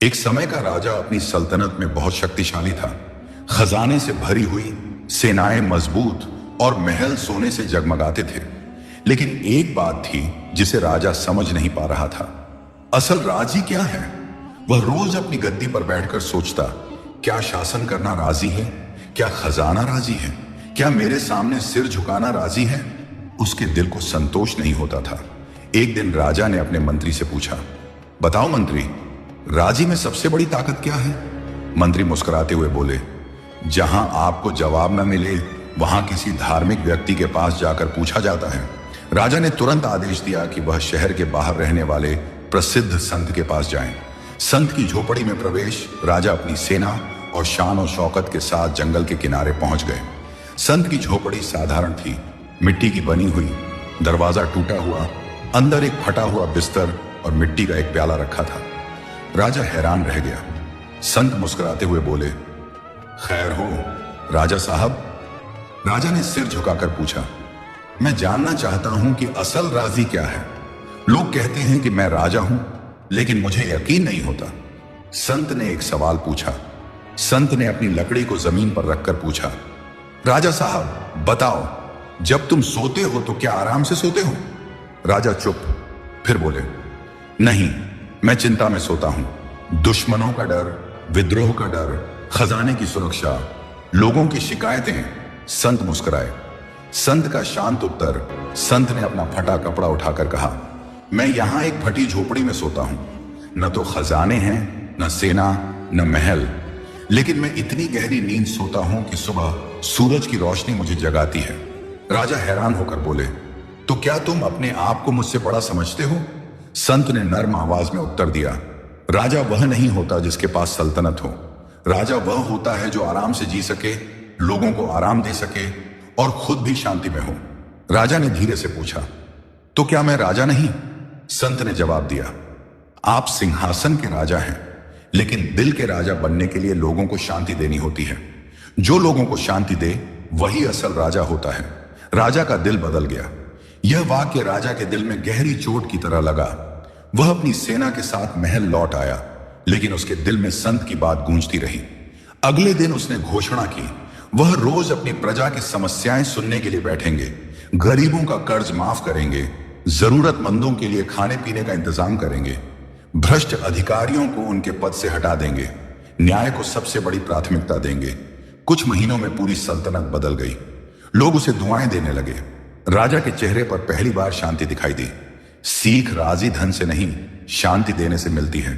एक समय का राजा अपनी सल्तनत में बहुत शक्तिशाली था। खजाने से भरी हुई सेनाएं मजबूत और महल सोने से जगमगाते थे। लेकिन एक बात थी जिसे राजा समझ नहीं पा रहा था। असल राज ही क्या है? वह रोज अपनी गद्दी पर बैठकर सोचता, क्या शासन करना राजी है? क्या खजाना राजी है? क्या मेरे सामने सिर झुकाना राजी है? उसके दिल को संतोष नहीं होता था। एक दिन राजा ने अपने मंत्री से पूछा, बताओ मंत्री, राजी में सबसे बड़ी ताकत क्या है? मंत्री मुस्कुराते हुए बोले, जहां आपको जवाब न मिले वहां किसी धार्मिक व्यक्ति के पास जाकर पूछा जाता है। राजा ने तुरंत आदेश दिया कि वह शहर के बाहर रहने वाले प्रसिद्ध संत के पास जाएं। संत की झोपड़ी में प्रवेश, राजा अपनी सेना और शान और शौकत के साथ जंगल के किनारे पहुंच गए। संत की झोपड़ी साधारण थी, मिट्टी की बनी हुई, दरवाजा टूटा हुआ, अंदर एक फटा हुआ बिस्तर और मिट्टी का एक प्याला रखा था। राजा हैरान रह गया। संत मुस्कुराते हुए बोले, खैर हो राजा साहब? राजा ने सिर झुकाकर पूछा, मैं जानना चाहता हूं कि असल राजी क्या है। लोग कहते हैं कि मैं राजा हूं, लेकिन मुझे यकीन नहीं होता। संत ने एक सवाल पूछा। संत ने अपनी लकड़ी को जमीन पर रखकर पूछा, राजा साहब बताओ, जब तुम सोते हो तो क्या आराम से सोते हो? राजा चुप, फिर बोले, नहीं, मैं चिंता में सोता हूं। दुश्मनों का डर, विद्रोह का डर, खजाने की सुरक्षा, लोगों की शिकायतें। संत मुस्कुराए। संत का शांत उत्तर। संत ने अपना फटा कपड़ा उठाकर कहा, मैं यहां एक फटी झोपड़ी में सोता हूं। न तो खजाने हैं, न सेना, न महल, लेकिन मैं इतनी गहरी नींद सोता हूं कि सुबह सूरज की रोशनी मुझे जगाती है। राजा हैरान होकर बोले, तो क्या तुम अपने आप को मुझसे बड़ा समझते हो? संत ने नर्म आवाज में उत्तर दिया, राजा वह नहीं होता जिसके पास सल्तनत हो। राजा वह होता है जो आराम से जी सके, लोगों को आराम दे सके और खुद भी शांति में हो। राजा ने धीरे से पूछा, तो क्या मैं राजा नहीं? संत ने जवाब दिया, आप सिंहासन के राजा हैं, लेकिन दिल के राजा बनने के लिए लोगों को शांति देनी होती है। जो लोगों को शांति दे वही असल राजा होता है। राजा का दिल बदल गया। यह वाक्य राजा के दिल में गहरी चोट की तरह लगा। वह अपनी सेना के साथ महल लौट आया, लेकिन उसके दिल में संत की बात गूंजती रही। अगले दिन उसने घोषणा की, वह रोज अपनी प्रजा की समस्याएं सुनने के लिए बैठेंगे, गरीबों का कर्ज माफ करेंगे, जरूरतमंदों के लिए खाने पीने का इंतजाम करेंगे, भ्रष्ट अधिकारियों को उनके पद से हटा देंगे, न्याय को सबसे बड़ी प्राथमिकता देंगे। कुछ महीनों में पूरी सल्तनत बदल गई। लोग उसे दुआएं देने लगे। राजा के चेहरे पर पहली बार शांति दिखाई दी। सीख राजी धन से नहीं, शांति देने से मिलती है।